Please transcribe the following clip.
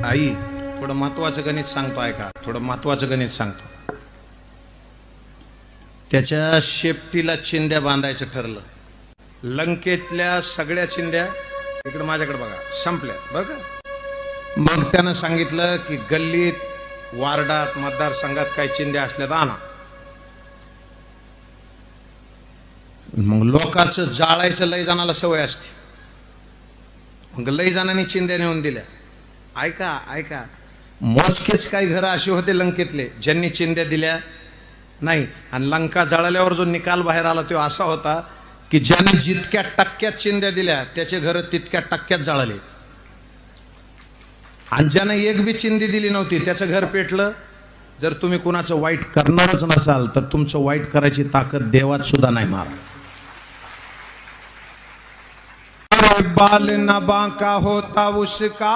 आई थोडं महत्वाचं गणित सांगतो ऐका, थोडं महत्वाचं गणित सांगतो. त्याच्या शेपटीला चिंध्या बांधायचं ठरलं. लंकेतल्या सगळ्या चिंध्या इकडे माझ्याकडे बघा संपल्या बरं का. मग त्यानं सांगितलं की गल्लीत वार्डात मतदारसंघात काही चिंध्या असल्या तर आणा. मग लोकांचं जाळायचं लय जणाला सवय असते. मग लय जणांनी चिंध्या नेऊन दिल्या. ऐका ऐका, मोजकेच काही घरं अशी होते लंकेतले ज्यांनी चिंध्या दिल्या नाही. आणि लंका जळाल्यावर जो निकाल बाहेर आला तो असा होता की ज्यांनी जितक्या टक्क्यात चिंध्या दिल्या त्याचे घर तितक्या टक्क्यात जळाले. आणि ज्यानं एक बी चिंधी दिली नव्हती त्याचं घर पेटलं. जर तुम्ही कुणाचं वाईट करणारच नसाल तर तुमचं वाईट करायची ताकद देवात सुद्धा नाही. मारा बाल न बांका होता उसका